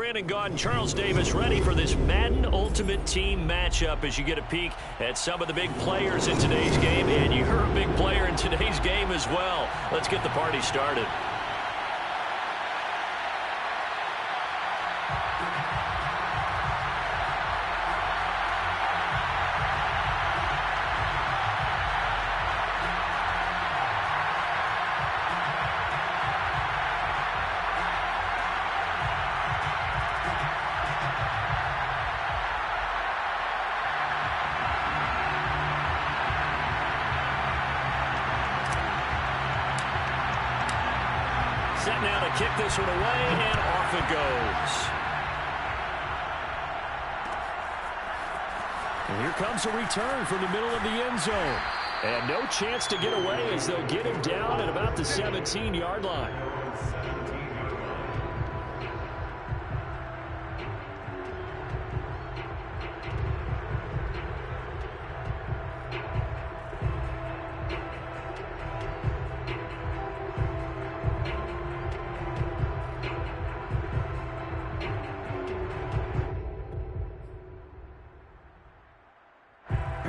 Brandon Gaudin, Charles Davis, ready for this Madden Ultimate Team matchup as you get a peek at some of the big players in today's game. And you're a big player in today's game as well. Let's get the party started. Set now to kick this one away, and off it goes. And here comes a return from the middle of the end zone. And no chance to get away as they'll get him down at about the 17-yard line.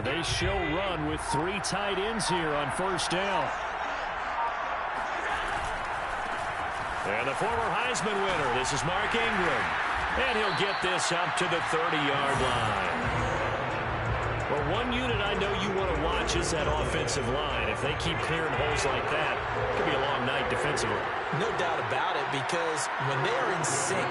They show run with 3 tight ends here on first down. And the former Heisman winner, this is Mark Ingram. And he'll get this up to the 30-yard line. Well, one unit I know you want to watch is that offensive line. If they keep clearing holes like that, it could be a long night defensively. No doubt about it, because when they are in sync,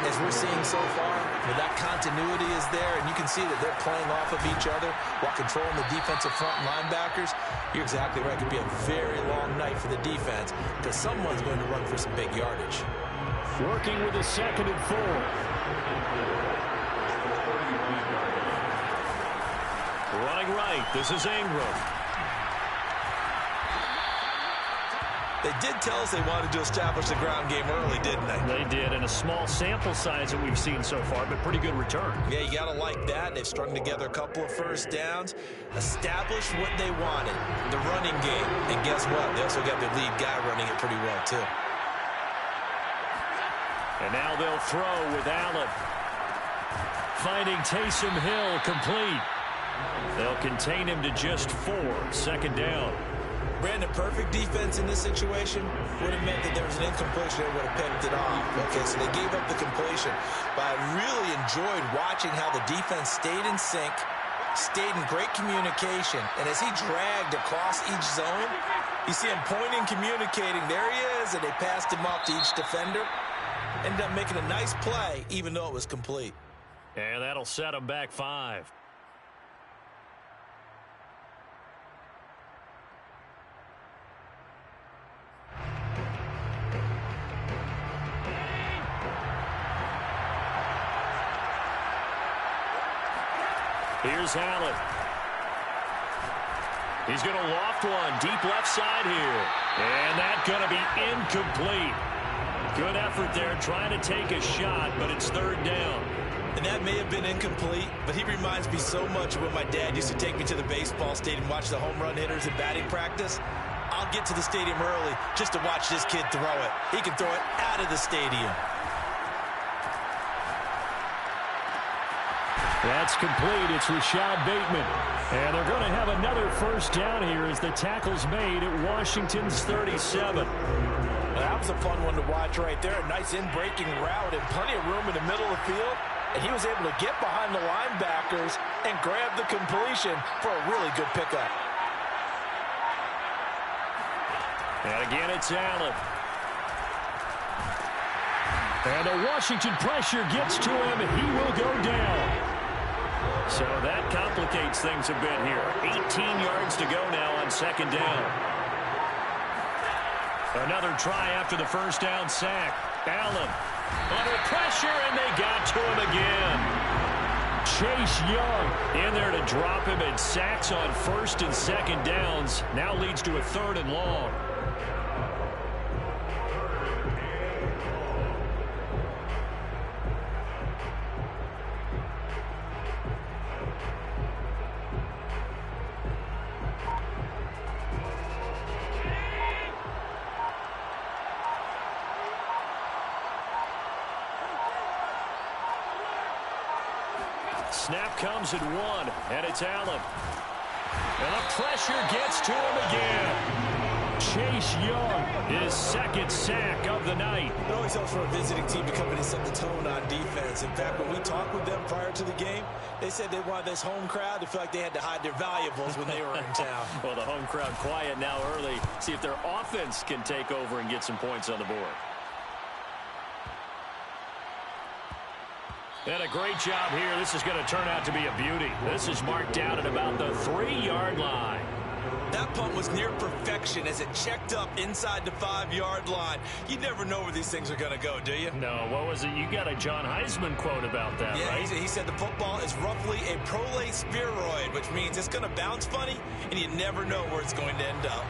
as we're seeing so far, that continuity is there, and you can see that they're playing off of each other while controlling the defensive front linebackers. You're exactly right. It could be a very long night for the defense because someone's going to run for some big yardage. Working with a 2nd and 4. Running right, this is Ingram. They did tell us they wanted to establish the ground game early, didn't they? They did, and a small sample size that we've seen so far, but pretty good return. Yeah, you got to like that. They've strung together a couple of first downs, established what they wanted, the running game. And guess what? They also got their lead guy running it pretty well, too. And now they'll throw with Allen. Finding Taysom Hill complete. They'll contain him to just 4, 2nd down. Brandon, perfect defense in this situation would have meant that there was an incompletion that would have picked it off. Okay, so they gave up the completion. But I really enjoyed watching how the defense stayed in sync, stayed in great communication. And as he dragged across each zone, you see him pointing, communicating. There he is, and they passed him off to each defender. Ended up making a nice play, even though it was complete. And that'll set him back 5. Here's Allen. He's going to loft one deep left side here. And that's going to be incomplete. Good effort there trying to take a shot, but it's 3rd down. And that may have been incomplete, but he reminds me so much of when my dad used to take me to the baseball stadium and watch the home run hitters in batting practice. I'll get to the stadium early just to watch this kid throw it. He can throw it out of the stadium. That's complete. It's Rashad Bateman. And they're going to have another first down here as the tackle's made at Washington's 37. Well, that was a fun one to watch right there. A nice in-breaking route and plenty of room in the middle of the field. And he was able to get behind the linebackers and grab the completion for a really good pickup. And again, it's Allen. And the Washington pressure gets to him, and he will go down. So that complicates things a bit here. 18 yards to go now on 2nd down. Another try after the first down sack. Allen under pressure, and they got to him again. Chase Young in there to drop him, and sacks on 1st and 2nd downs. Now leads to a 3rd and long. snap comes at 1, and it's Allen. And the pressure gets to him again. Chase Young, his second sack of the night. It always helps for a visiting team to come in and set the tone on defense. In fact, when we talked with them prior to the game, they said they wanted this home crowd to feel like they had to hide their valuables when they were in town. Well, the home crowd quiet now early. See if their offense can take over and get some points on the board. And a great job here. This is going to turn out to be a beauty. This is marked down at about the 3-yard line. That punt was near perfection as it checked up inside the 5-yard line. You never know where these things are going to go, do you? No, what was it? You got a John Heisman quote about that, right? Yeah, he said the football is roughly a prolate spheroid, which means it's going to bounce funny, and you never know where it's going to end up.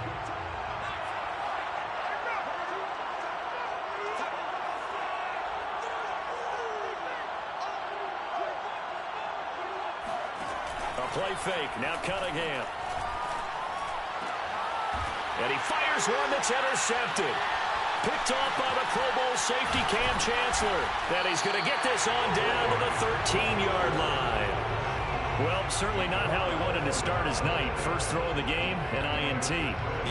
A play fake. Now Cunningham. And he fires one that's intercepted. Picked off by the Pro Bowl safety Cam Chancellor. That he's going to get this on down to the 13-yard line. Well, certainly not how he wanted to start his night. First throw of the game, an INT.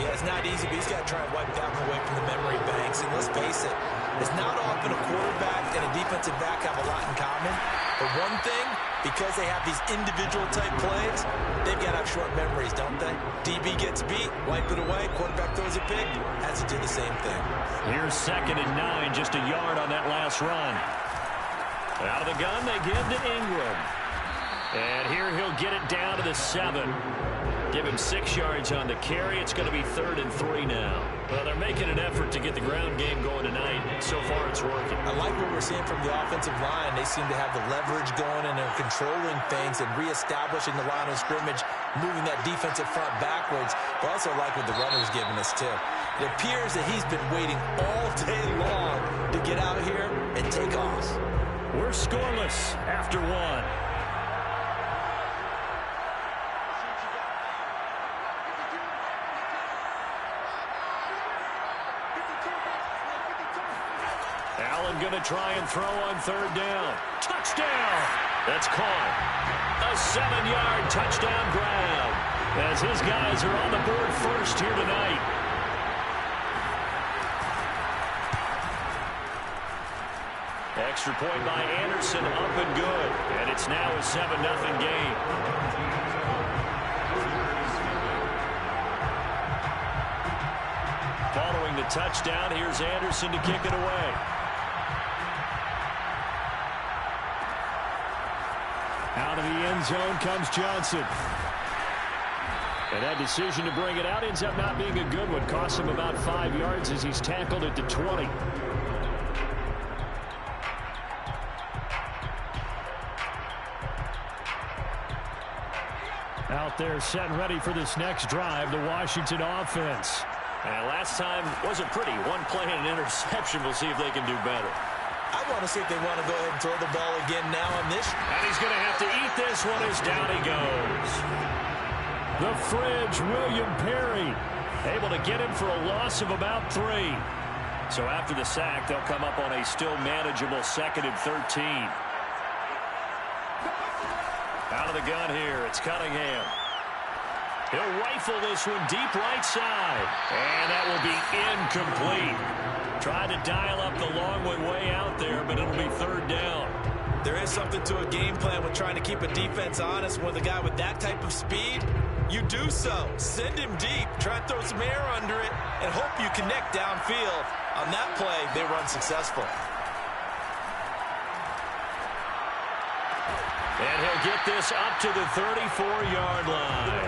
Yeah, it's not easy, but he's got to try and wipe that one away from the memory banks. And let's face it, it's not often a quarterback and a defensive back have a lot in common. But one thing, because they have these individual type plays, they've got to have short memories, don't they? DB gets beat, wipe it away, quarterback throws a pick, has to do the same thing. Here's 2nd and 9, just a yard on that last run. Out of the gun, they give to Ingram. And here he'll get it down to the 7. Give him 6 yards on the carry. It's going to be 3rd and 3 now. Well, they're making an effort to get the ground game going tonight. So far, it's working. I like what we're seeing from the offensive line. They seem to have the leverage going, and they're controlling things and reestablishing the line of scrimmage, moving that defensive front backwards. But also like what the runner's giving us, too. It appears that he's been waiting all day long to get out here and take off. We're scoreless after 1. Allen going to try and throw on 3rd down. Touchdown! That's caught. A 7-yard touchdown grab as his guys are on the board first here tonight. Extra point by Anderson, up and good. And it's now a 7-0 game. Following the touchdown, here's Anderson to kick it away. Out of the end zone comes Johnson. And that decision to bring it out ends up not being a good one. Costs him about 5 yards as he's tackled at the 20. Out there set and ready for this next drive, the Washington offense. And last time wasn't pretty. One play and an interception. We'll see if they can do better. I want to see if they want to go ahead and throw the ball again now on this. And he's going to have to eat this one as down he goes. The fridge, William Perry, able to get him for a loss of about 3. So after the sack, they'll come up on a still manageable 2nd and 13. Out of the gun here, it's Cunningham. He'll rifle this one deep right side. And that will be incomplete. Tried to dial up the long way out there, but it'll be 3rd down. There is something to a game plan with trying to keep a defense honest. With a guy with that type of speed, you do so. Send him deep. Try and throw some air under it and hope you connect downfield. On that play, they were unsuccessful. And he'll get this up to the 34-yard line.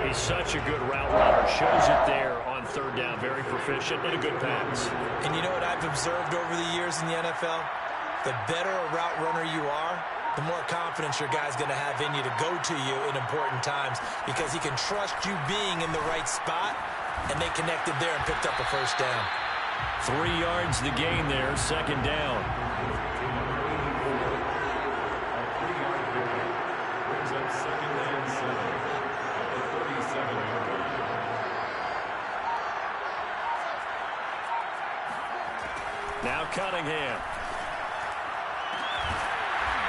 He's such a good route runner. Shows it there on 3rd down. Very proficient and a good pass. And you know what I've observed over the years in the NFL? The better a route runner you are, the more confidence your guy's going to have in you to go to you in important times because he can trust you being in the right spot, and they connected there and picked up a 1st down. 3 yards the gain there, 2nd down. Now Cunningham.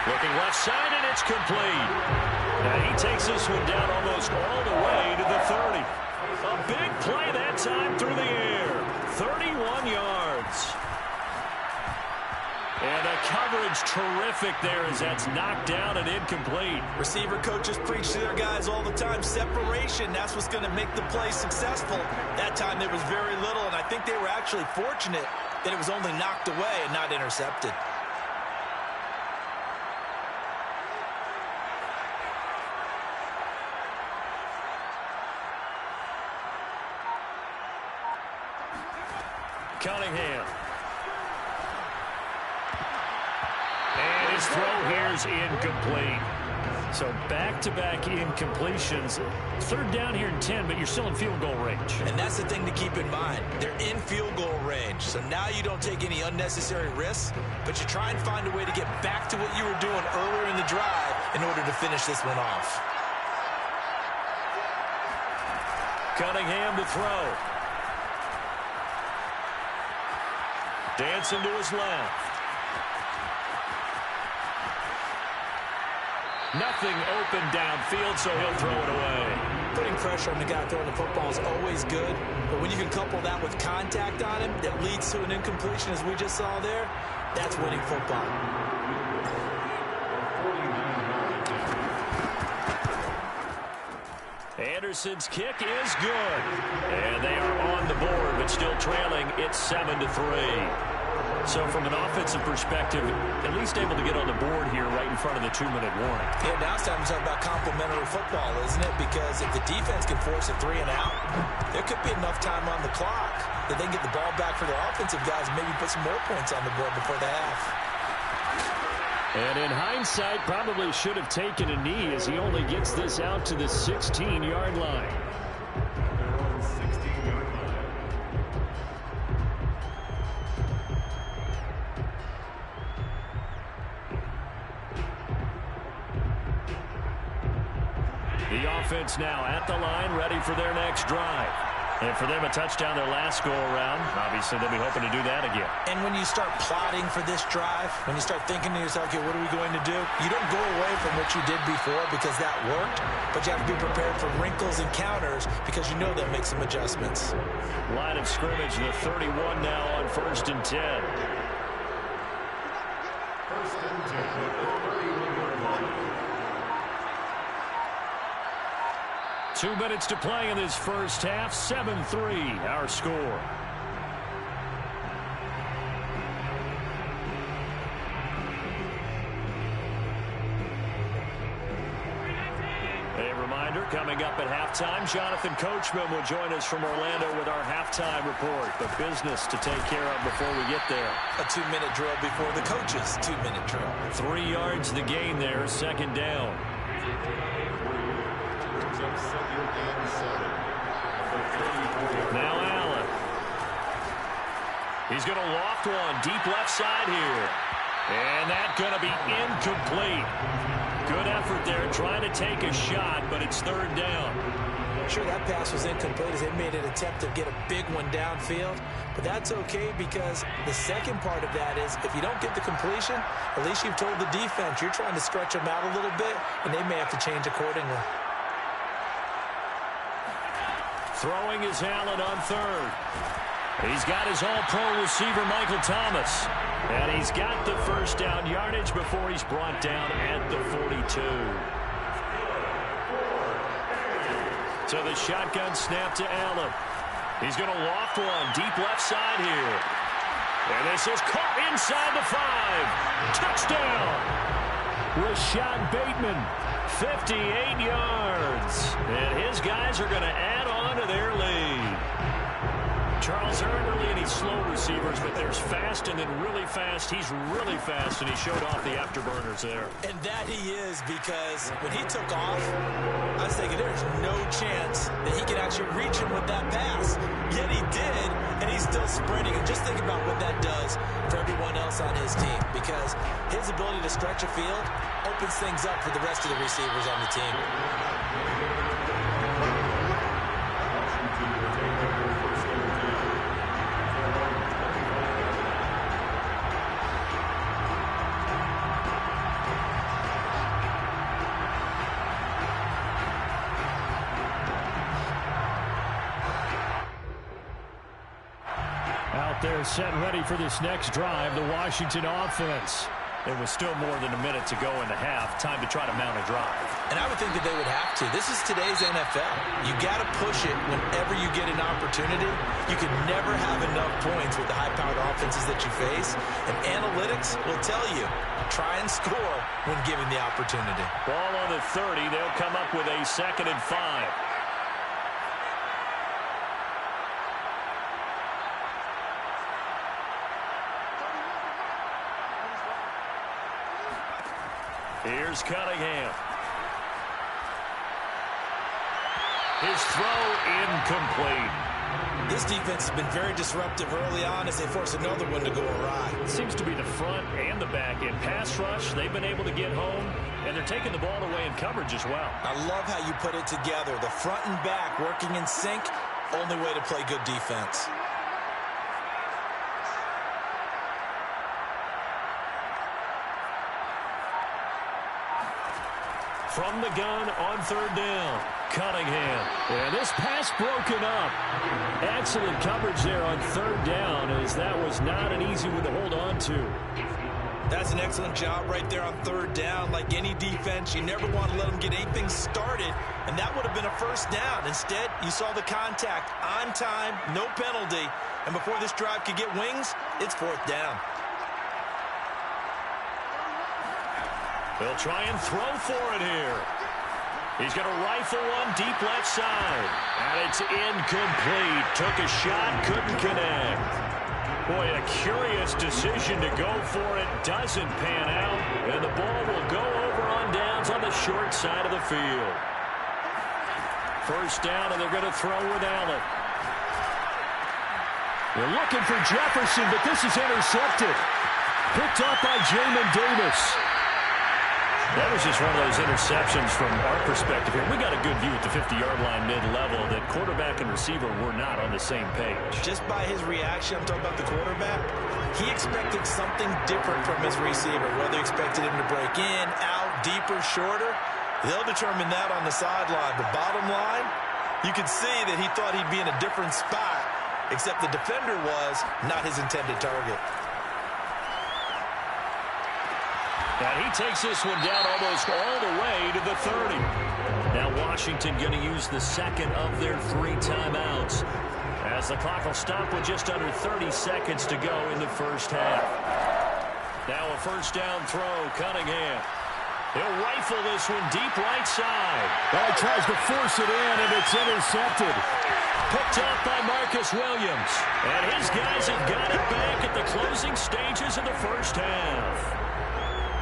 Looking left side, and it's complete. And he takes this one down almost all the way to the 30. A big play that time through the air. 31 yards. And the coverage terrific there as that's knocked down and incomplete. Receiver coaches preach to their guys all the time. Separation, that's what's going to make the play successful. That time there was very little, and I think they were actually fortunate that it was only knocked away and not intercepted. Cunningham. And his throw here is incomplete. So back-to-back incompletions. Third down here in 10, but you're still in field goal range. And that's the thing to keep in mind. They're in field goal range. So now you don't take any unnecessary risks, but you try and find a way to get back to what you were doing earlier in the drive in order to finish this one off. Cunningham to throw. Dancing to his left. Nothing open downfield, so he'll throw it away. Putting pressure on the guy throwing the football is always good, but when you can couple that with contact on him that leads to an incompletion, as we just saw there, that's winning football. Anderson's kick is good. And they are on the board, but still trailing. It's 7-3. So from an offensive perspective, at least able to get on the board here right in front of the 2-minute warning. Yeah, now it's time to talk about complementary football, isn't it? Because if the defense can force a 3-and-out, there could be enough time on the clock that they can get the ball back for their offensive guys and maybe put some more points on the board before the half. And in hindsight, probably should have taken a knee as he only gets this out to the 16-yard line. The offense now at the line, ready for their next drive. And for them, a touchdown their last go-around. Obviously, they'll be hoping to do that again. And when you start plotting for this drive, when you start thinking to yourself, okay, what are we going to do? You don't go away from what you did before because that worked, but you have to be prepared for wrinkles and counters because you know they'll make some adjustments. Line of scrimmage, the 31 now on 1st and 10. 1st and 10. 2 minutes to play in this first half. 7-3, our score. A reminder, coming up at halftime, Jonathan Coachman will join us from Orlando with our halftime report. The business to take care of before we get there. A 2-minute drill before the coach's 2-minute drill. 3 yards the gain there, 2nd down. Now Allen. He's going to loft one deep left side here. And that's going to be incomplete. Good effort there trying to take a shot, but it's 3rd down. Sure, that pass was incomplete as they made an attempt to get a big one downfield. But that's okay because the second part of that is if you don't get the completion, at least you've told the defense you're trying to stretch them out a little bit, and they may have to change accordingly. Throwing is Allen on 3rd. He's got his all-pro receiver, Michael Thomas. And he's got the 1st down yardage before he's brought down at the 42. So the shotgun snap to Allen. He's going to loft one deep left side here. And this is caught inside the 5. Touchdown! Rashad Bateman, 58 yards. And his guys are going to add on to their lead. Charles, there aren't really any slow receivers, but there's fast and then really fast. He's really fast, and he showed off the afterburners there. And that he is, because when he took off, I was thinking there's no chance that he can actually reach him with that pass. Yet he did, and he's still sprinting. And just think about what that does for everyone else on his team, because his ability to stretch a field opens things up for the rest of the receivers on the team. They're set ready for this next drive, the Washington offense. It was still more than a minute to go in the half. Time to try to mount a drive. And I would think that they would have to. This is today's NFL. You got to push it whenever you get an opportunity. You can never have enough points with the high-powered offenses that you face. And analytics will tell you, try and score when given the opportunity. Ball on the 30. They'll come up with a 2nd and 5. Here's Cunningham. His throw incomplete. This defense has been very disruptive early on as they force another one to go awry. It seems to be the front and the back end. Pass rush, they've been able to get home, and they're taking the ball away in coverage as well. I love how you put it together. The front and back working in sync, only way to play good defense. From the gun on 3rd down, Cunningham. And this pass broken up. Excellent coverage there on 3rd down, as that was not an easy one to hold on to. That's an excellent job right there on 3rd down. Like any defense, you never want to let them get anything started, and that would have been a 1st down. Instead, you saw the contact on time, no penalty, and before this drive could get wings, it's 4th down. They'll try and throw for it here. He's going to rifle one deep left side. And it's incomplete. Took a shot, couldn't connect. Boy, a curious decision to go for it. Doesn't pan out. And the ball will go over on downs on the short side of the field. 1st down, and they're going to throw with Allen. They're looking for Jefferson, but this is intercepted. Picked up by Jamin Davis. That was just one of those interceptions from our perspective here. We got a good view at the 50-yard line mid-level that quarterback and receiver were not on the same page. Just by his reaction, I'm talking about the quarterback, he expected something different from his receiver. Whether he expected him to break in, out, deeper, shorter, they'll determine that on the sideline. But bottom line, you could see that he thought he'd be in a different spot, except the defender was not his intended target. And he takes this one down almost all the way to the 30. Now Washington going to use the 2nd of their 3 timeouts, as the clock will stop with just under 30 seconds to go in the 1st half. Now a 1st down throw, Cunningham. He'll rifle this one deep right side. Well, he tries to force it in, and it's intercepted. Picked up by Marcus Williams. And his guys have got it back at the closing stages of the 1st half.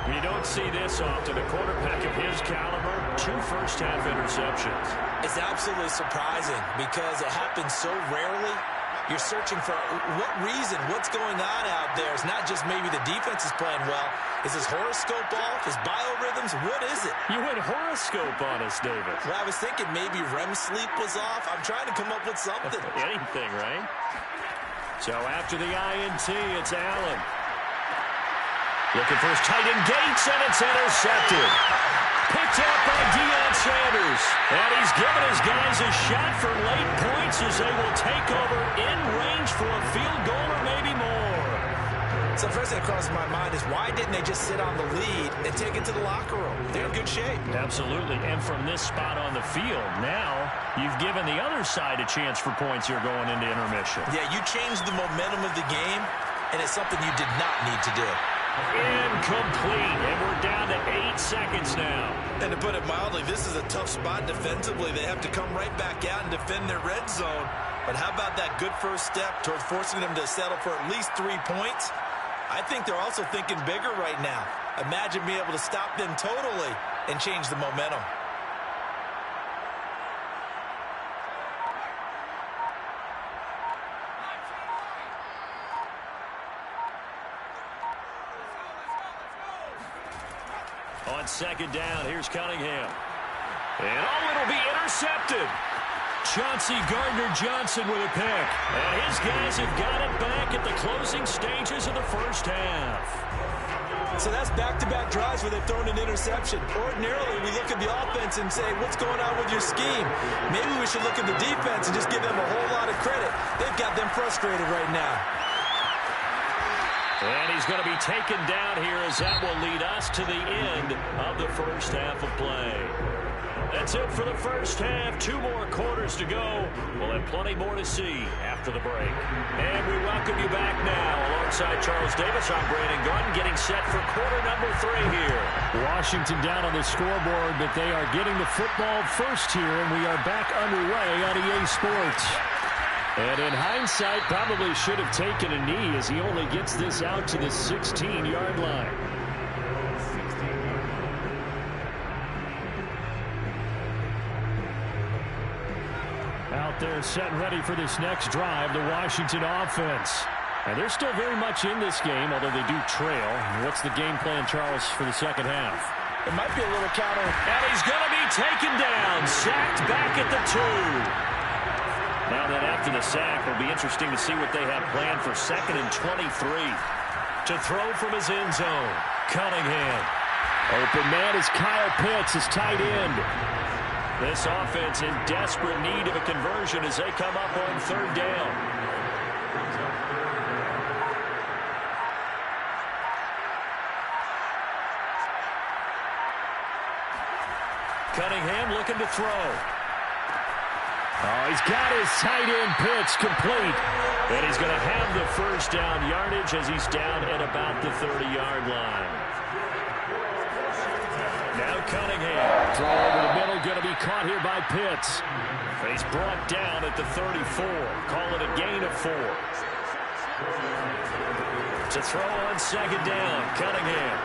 You don't see this often. A quarterback of his caliber, 2 first-half interceptions. It's absolutely surprising because it happens so rarely. You're searching for what reason, what's going on out there. It's not just maybe the defense is playing well. Is his horoscope off? His biorhythms? What is it? You went horoscope on us, David. Well, I was thinking maybe REM sleep was off. I'm trying to come up with something. Anything, right? So after the INT, it's Allen. Looking for his tight end Gates, and it's intercepted. Picked up by Deion Sanders. And he's given his guys a shot for late points as they will take over in range for a field goal or maybe more. So first thing that crosses my mind is why didn't they just sit on the lead and take it to the locker room? They're in good shape. Absolutely. And from this spot on the field, now you've given the other side a chance for points here going into intermission. Yeah, you changed the momentum of the game, and it's something you did not need to do. Incomplete, and we're down to 8 seconds now. And to put it mildly, this is a tough spot defensively. They have to come right back out and defend their red zone. But how about that good first step towards forcing them to settle for at least 3 points? I think they're also thinking bigger right now. Imagine being able to stop them totally and change the momentum. On 2nd down, here's Cunningham. And it'll be intercepted. Chauncey Gardner-Johnson with a pick. And his guys have got it back at the closing stages of the 1st half. So that's back-to-back drives where they've thrown an interception. Ordinarily, we look at the offense and say, what's going on with your scheme? Maybe we should look at the defense and just give them a whole lot of credit. They've got them frustrated right now. And he's going to be taken down here as that will lead us to the end of the first half of play. That's it for the first half. 2 more quarters to go. We'll have plenty more to see after the break. And we welcome you back now. Alongside Charles Davis, I'm Brandon Gunn, getting set for quarter number 3 here. Washington down on the scoreboard, but they are getting the football first here, and we are back underway on EA Sports. And in hindsight, probably should have taken a knee as he only gets this out to the 16-yard line. Out there set and ready for this next drive, the Washington offense. And they're still very much in this game, although they do trail. What's the game plan, Charles, for the second half? It might be a little counter. And he's going to be taken down, sacked back at the 2. Now then, after the sack, it'll be interesting to see what they have planned for 2nd and 23. To throw from his end zone, Cunningham. Open man is Kyle Pitts, his tight end. This offense in desperate need of a conversion as they come up on 3rd down. Cunningham looking to throw. Oh, he's got his tight end pitch complete. And he's going to have the first down yardage as he's down at about the 30-yard line. Now Cunningham. Throw over the middle, going to be caught here by Pitts. He's brought down at the 34. Call it a gain of 4. To throw on 2nd down, Cunningham.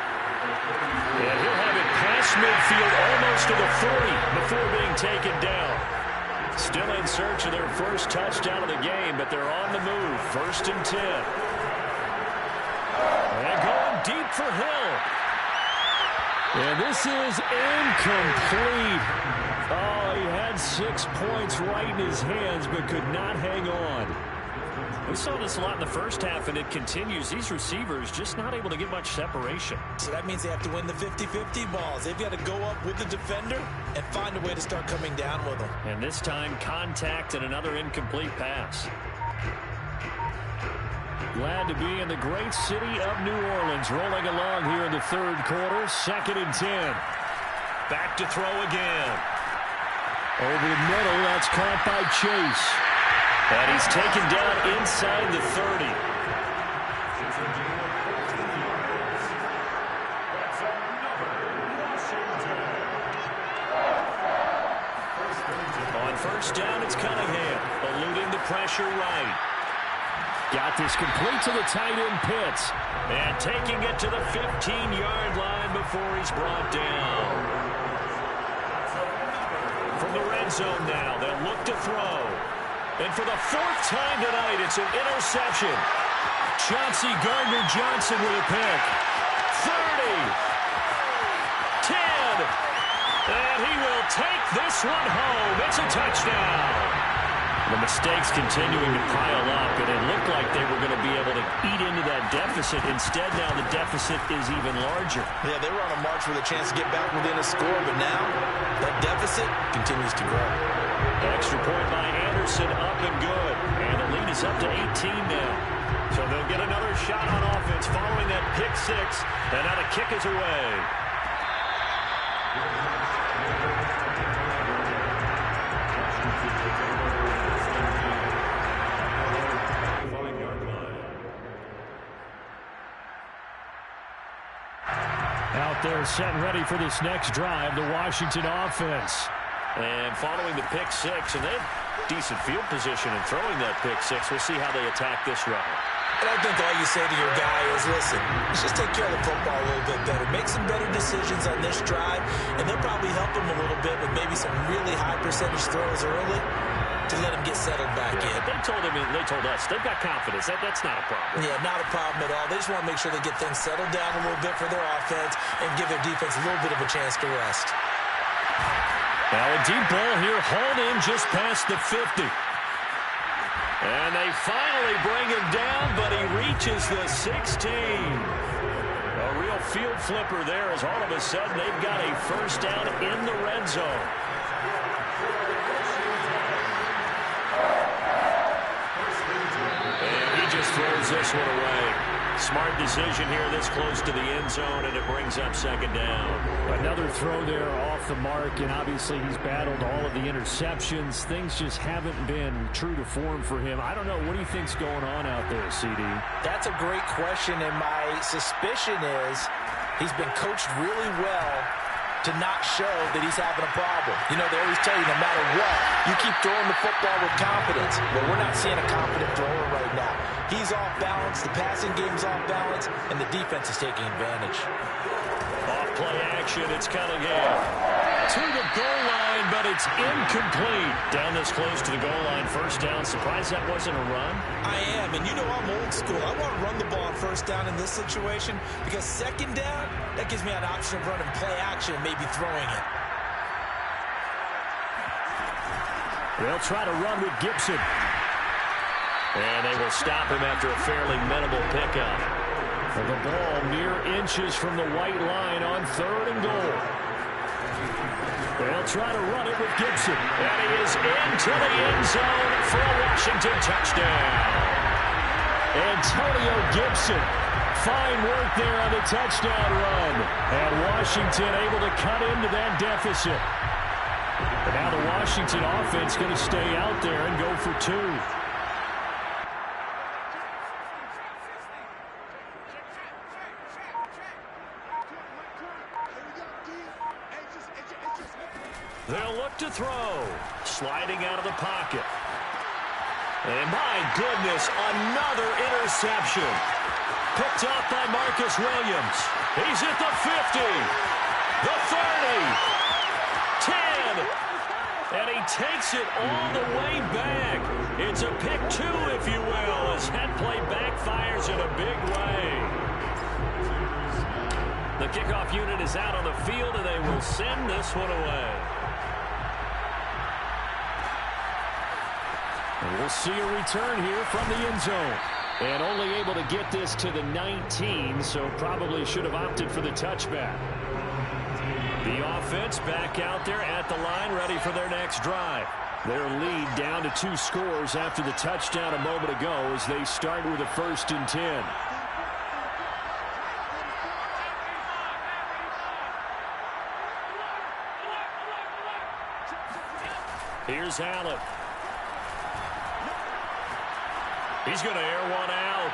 And he'll have it past midfield almost to the 40 before being taken down. Still in search of their first touchdown of the game, but they're on the move. 1st and 10. And going deep for Hill. And this is incomplete. Oh, he had 6 points right in his hands, but could not hang on. We saw this a lot in the first half, and it continues. These receivers just not able to get much separation. So that means they have to win the 50-50 balls. They've got to go up with the defender and find a way to start coming down with them. And this time, contact and another incomplete pass. Glad to be in the great city of New Orleans, rolling along here in the 3rd quarter. 2nd and 10. Back to throw again. Over the middle, that's caught by Chase. And he's taken down inside the 30. On 1st down, it's Cunningham, eluding the pressure right. Got this complete to the tight end Pitts. And taking it to the 15-yard line before he's brought down. From the red zone now, they'll look to throw. And for the 4th time tonight, it's an interception. Chauncey Gardner-Johnson with a pick. 30. 10. And he will take this one home. It's a touchdown. The mistakes continuing to pile up, and it looked like they were going to be able to eat into that deficit. Instead, now the deficit is even larger. Yeah, they were on a march with a chance to get back within a score, but now that deficit continues to grow. Extra point by Anderson, up and good. And the lead is up to 18 now. So they'll get another shot on offense following that pick 6. And now the kick is away. Out there set and ready for this next drive, the Washington offense. And following the pick 6, and they have decent field position in throwing that pick 6. We'll see how they attack this round. And I think all you say to your guy is, listen, let's just take care of the football a little bit better. Make some better decisions on this drive, and they'll probably help him a little bit with maybe some really high percentage throws early to let him get settled back in. But they told us they've got confidence. That's not a problem. Yeah, not a problem at all. They just want to make sure they get things settled down a little bit for their offense and give their defense a little bit of a chance to rest. Now a deep ball here, hauled in just past the 50. And they finally bring him down, but he reaches the 16. A real field flipper there as all of a sudden they've got a first down in the red zone. And he just throws this one away. Smart decision here this close to the end zone, and it brings up second down. Another throw there off the mark, and obviously he's battled all of the interceptions. Things just haven't been true to form for him. I don't know. What do you think's going on out there, CD? That's a great question, and my suspicion is he's been coached really well to not show that he's having a problem. You know, they always tell you no matter what, you keep throwing the football with confidence. But we're not seeing a confident thrower right now. He's off balance, the passing game's off balance, and the defense is taking advantage. Off play action, it's Cunningham. To the goal line, but it's incomplete. Down this close to the goal line, first down. Surprised that wasn't a run? I am, and you know I'm old school. I want to run the ball on first down in this situation because second down, that gives me an option of running play action and maybe throwing it. They'll try to run with Gibson. And they will stop him after a fairly minimal pickup. The ball mere inches from the white line on 3rd and goal. They'll try to run it with Gibson. And he is into the end zone for a Washington touchdown. Antonio Gibson. Fine work there on the touchdown run. And Washington able to cut into that deficit. But now the Washington offense going to stay out there and go for 2. They'll look to throw. Sliding out of the pocket. And my goodness, another interception. Picked up by Marcus Williams. He's at the 50. The 30. 10. And he takes it all the way back. It's a pick 2, if you will, as that play backfires in a big way. The kickoff unit is out on the field, and they will send this one away. And we'll see a return here from the end zone. And only able to get this to the 19, so probably should have opted for the touchback. The offense back out there at the line, ready for their next drive. Their lead down to 2 scores after the touchdown a moment ago as they start with a 1st and 10. Here's Allen. He's going to air one out.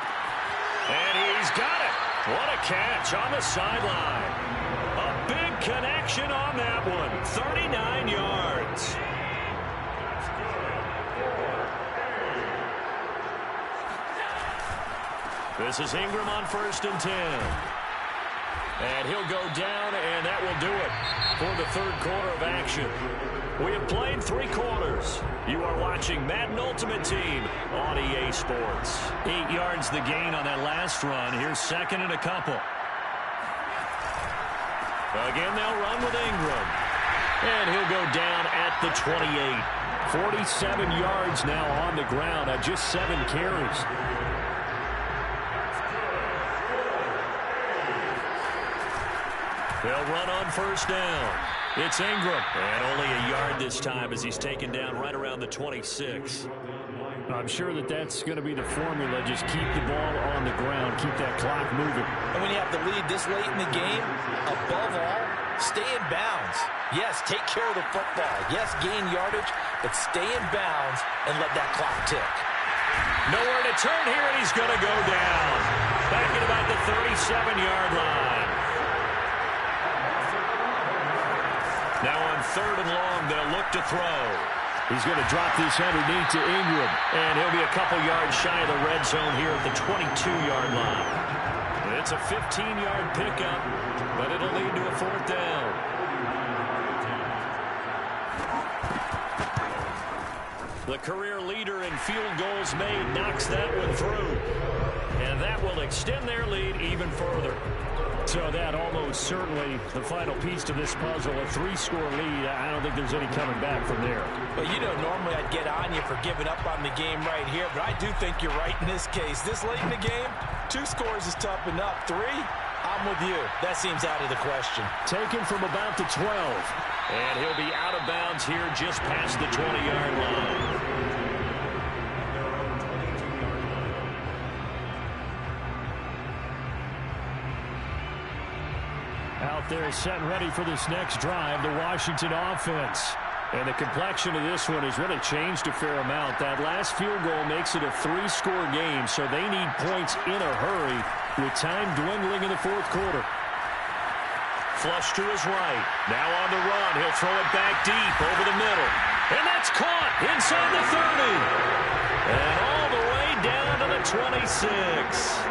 And he's got it. What a catch on the sideline. A big connection on that one. 39 yards. This is Ingram on 1st and 10. And he'll go down, and that will do it for the 3rd quarter of action. We have played 3 quarters. You are watching Madden Ultimate Team on EA Sports. 8 yards the gain on that last run. Here's 2nd and a couple. Again, they'll run with Ingram. And he'll go down at the 28. 47 yards now on the ground at just 7 carries. They'll run on 1st down. It's Ingram. And only a yard this time as he's taken down right around the 26. I'm sure that that's going to be the formula. Just keep the ball on the ground. Keep that clock moving. And when you have the lead this late in the game, above all, stay in bounds. Yes, take care of the football. Yes, gain yardage, but stay in bounds and let that clock tick. Nowhere to turn here, and he's going to go down. Back at about the 37-yard line. Now on 3rd and long, they'll look to throw. He's going to drop this underneath to Ingram. And he'll be a couple yards shy of the red zone here at the 22-yard line. It's a 15-yard pickup, but it'll lead to a 4th down. The career leader in field goals made knocks that one through. And that will extend their lead even further. So that almost certainly the final piece to this puzzle, a 3-score lead. I don't think there's any coming back from there. But you know, normally I'd get on you for giving up on the game right here, but I do think you're right in this case. This late in the game, 2 scores is tough enough. 3, I'm with you. That seems out of the question. Taken from about the 12. And he'll be out of bounds here just past the 20-yard line. Out there set and ready for this next drive, the Washington offense. And the complexion of this one has really changed a fair amount. That last field goal makes it a 3-score game, so they need points in a hurry with time dwindling in the fourth quarter. Flush to his right. Now on the run. He'll throw it back deep over the middle. And that's caught inside the 30. And all the way down to the 26.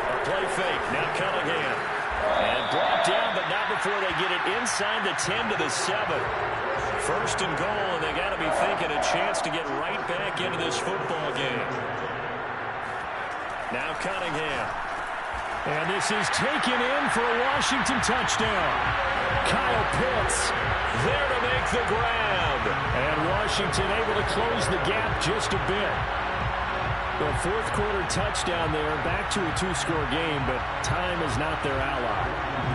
A play fake. Now Cunningham. And brought down, but not before they get it inside the 10 to the 7. First and goal, and they got to be thinking a chance to get right back into this football game. Now Cunningham. And this is taken in for a Washington touchdown. Kyle Pitts there to make the grab. And Washington able to close the gap just a bit. The fourth quarter touchdown there, back to a 2-score game, but time is not their ally.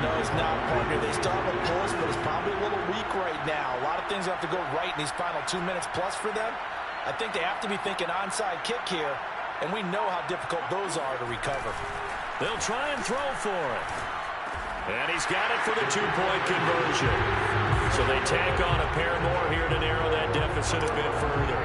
No, it's not, partner. They start with pulse, but it's probably a little weak right now. A lot of things have to go right in these final 2 minutes plus for them. I think they have to be thinking onside kick here, and we know how difficult those are to recover. They'll try and throw for it. And he's got it for the 2-point conversion. So they tack on a pair more here to narrow that deficit a bit further.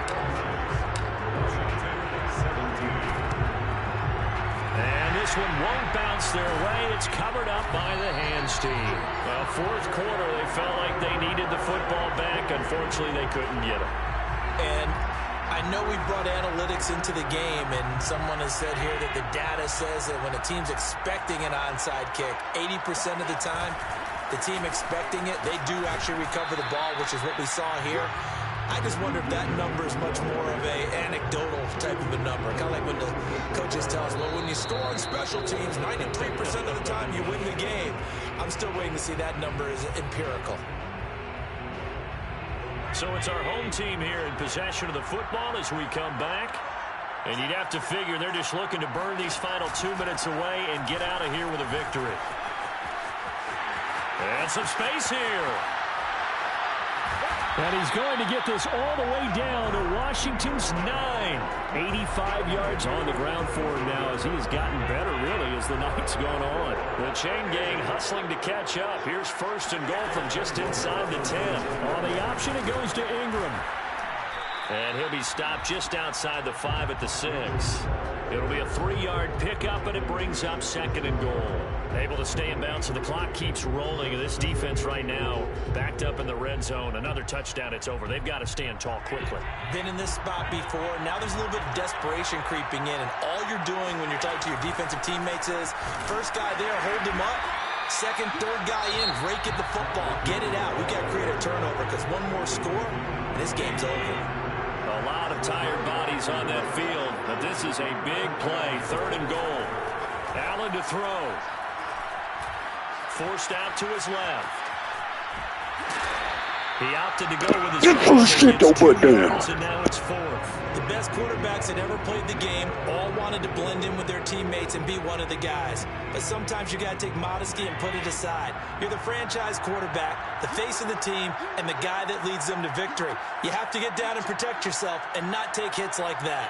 And this one won't bounce their way. It's covered up by the hands team. Well, fourth quarter, they felt like they needed the football back. Unfortunately, they couldn't get it. And I know we brought analytics into the game, and someone has said here that the data says that when a team's expecting an onside kick, 80% of the time, the team expecting it, they do actually recover the ball, which is what we saw here. I just wonder if that number is much more of a anecdotal type of a number. Kind of like when the coaches tell us, well, when you score on special teams, 93% of the time you win the game. I'm still waiting to see that number is empirical. So it's our home team here in possession of the football as we come back. And you'd have to figure they're just looking to burn these final 2 minutes away and get out of here with a victory. And some space here. And he's going to get this all the way down to Washington's 9. 85 yards on the ground for him now as he has gotten better, really, as the night's gone on. The chain gang hustling to catch up. Here's first and goal from just inside the 10. On the option, it goes to Ingram. And he'll be stopped just outside the 5 at the 6. It'll be a 3-yard pickup, and it brings up second and goal. Able to stay in bounds, so the clock keeps rolling. This defense right now backed up in the red zone. Another touchdown, it's over. They've got to stand tall quickly. Been in this spot before. Now there's a little bit of desperation creeping in, and all you're doing when you're talking to your defensive teammates is first guy there, hold him up. Second, third guy in, rake at the football. Get it out. We've got to create a turnover because one more score, and this game's over. A lot of tired bodies on that field, but this is a big play. Third and goal. Allen to throw. Forced out to his left. He opted to go with his first, and now it's fourth. The best quarterbacks that ever played the game all wanted to blend in with their teammates and be one of the guys. But sometimes you got to take modesty and put it aside. You're the franchise quarterback, the face of the team, and the guy that leads them to victory. You have to get down and protect yourself and not take hits like that.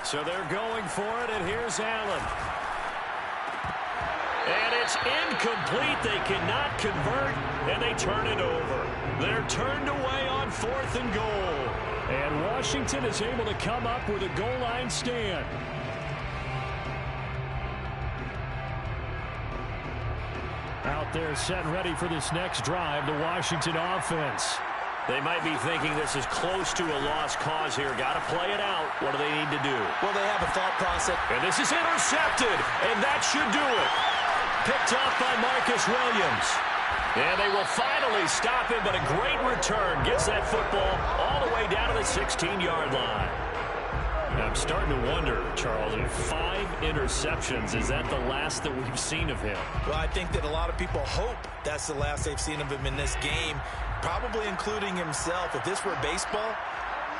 So they're going for it, and here's Allen. And it's incomplete. They cannot convert, and they turn it over. They're turned away on fourth and goal. And Washington is able to come up with a goal line stand. Out there set and ready for this next drive, the Washington offense. They might be thinking this is close to a lost cause here. Got to play it out. What do they need to do? Well, they have a thought process. And this is intercepted, and that should do it. Picked up by Marcus Williams. And they will finally stop him, but a great return. Gets that football all the way down to the 16-yard line. I'm starting to wonder, Charles, if 5 interceptions, is that the last that we've seen of him? Well, I think that a lot of people hope that's the last they've seen of him in this game, probably including himself. If this were baseball,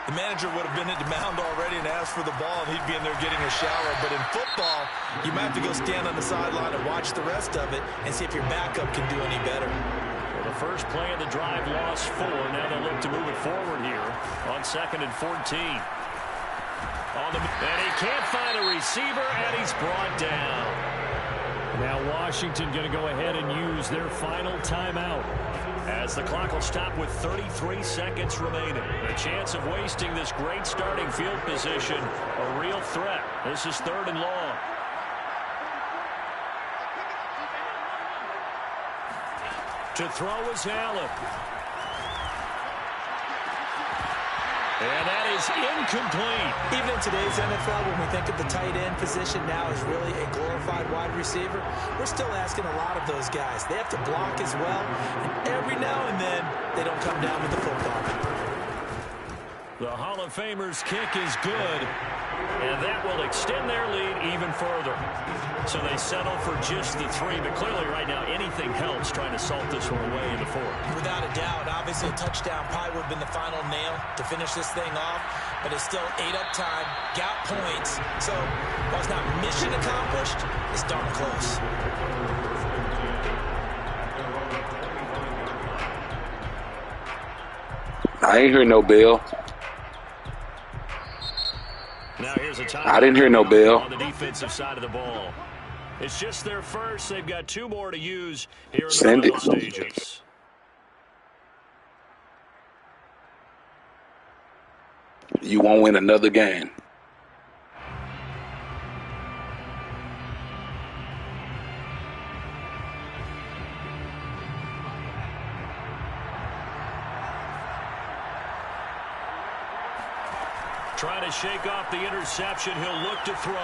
the manager would have been at the mound already and asked for the ball, and he'd be in there getting a shower. But in football, you might have to go stand on the sideline and watch the rest of it and see if your backup can do any better. Well, The first play of the drive lost 4. Now they'll look to move it forward here on 2nd and 14. And he can't find a receiver, and he's brought down. Now Washington going to go ahead and use their final timeout, as the clock will stop with 33 seconds remaining. A chance of wasting this great starting field position, a real threat. This is 3rd and long. To throw is Allen. And that is incomplete. Even in today's NFL, when we think of the tight end position now as really a glorified wide receiver, we're still asking a lot of those guys. They have to block as well, and every now and then they don't come down with the football. The Hall of Famer's kick is good, and that will extend their lead even further. So they settle for just the 3, but clearly right now anything helps trying to salt this one away in the 4th. Without a doubt, obviously a touchdown probably would have been the final nail to finish this thing off, but it's still 8 up time, got points. So while it's not mission accomplished, it's darn close. I ain't hear no bell. Now here's a time. I didn't hear no bell. On the defensive side of the ball. It's just their first. They've got 2 more to use here in the final stages. You won't win another game. Trying to shake off the interception. He'll look to throw.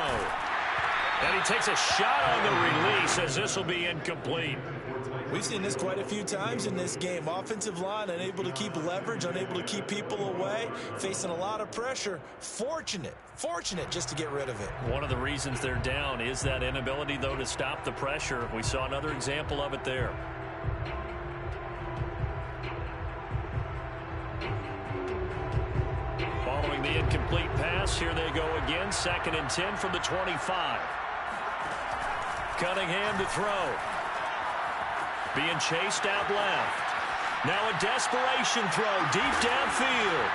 And he takes a shot on the release, as this will be incomplete. We've seen this quite a few times in this game. Offensive line unable to keep leverage, unable to keep people away, facing a lot of pressure. Fortunate just to get rid of it. One of the reasons they're down is that inability, though, to stop the pressure. We saw another example of it there. Following the incomplete pass, here they go again. 2nd and 10 from the 25. Cunningham to throw. Being chased out left. Now a desperation throw deep downfield.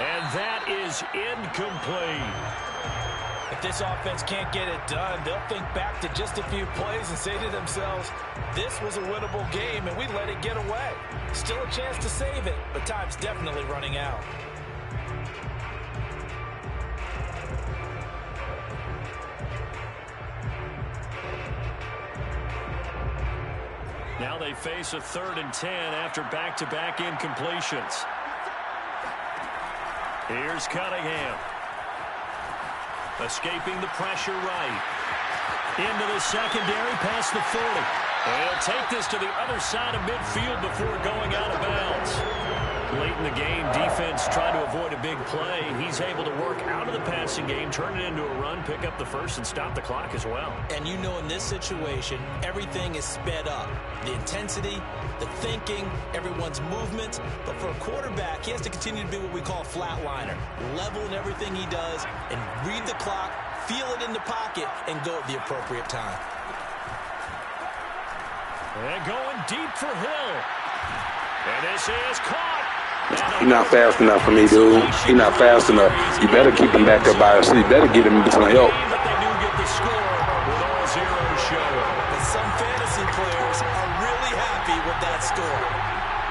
And that is incomplete. If this offense can't get it done, they'll think back to just a few plays and say to themselves, this was a winnable game and we let it get away. Still a chance to save it, but time's definitely running out. Now they face a 3rd and 10 after back-to-back incompletions. Here's Cunningham. Escaping the pressure right. Into the secondary past the 40. And he'll take this to the other side of midfield before going out of bounds. Late in the game, defense tried to avoid a big play. He's able to work out of the passing game, turn it into a run, pick up the first, and stop the clock as well. And you know in this situation, everything is sped up. The intensity, the thinking, everyone's movement. But for a quarterback, he has to continue to be what we call a flatliner. Level in everything he does and read the clock, feel it in the pocket, and go at the appropriate time. And going deep for Hill. And this is caught. You're not fast enough for me, dude. You're not fast enough. You better keep him back there by yourself. You better get him some help. But they do get the score with all zeros showing. But some fantasy players are really happy with that score.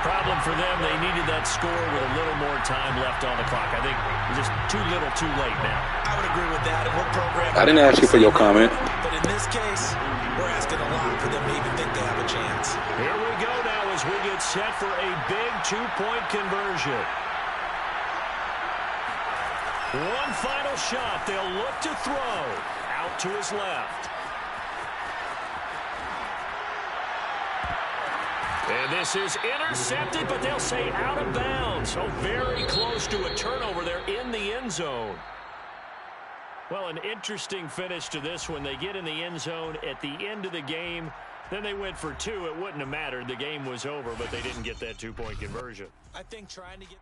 Problem for them, they needed that score with a little more time left on the clock. I think just too little, too late now. I would agree with that, and we're programmed. I didn't ask you for your comment. But in this case, we're asking a lot for them to even think they have a chance. Here we go now as we get set for a big 2-point conversion. One final shot. They'll look to throw. Out to his left. And this is intercepted, but they'll say out of bounds. So very close to a turnover there in the end zone. Well, an interesting finish to this one. They get in the end zone at the end of the game. Then they went for 2. It wouldn't have mattered. The game was over, but they didn't get that 2-point conversion. I think trying to get...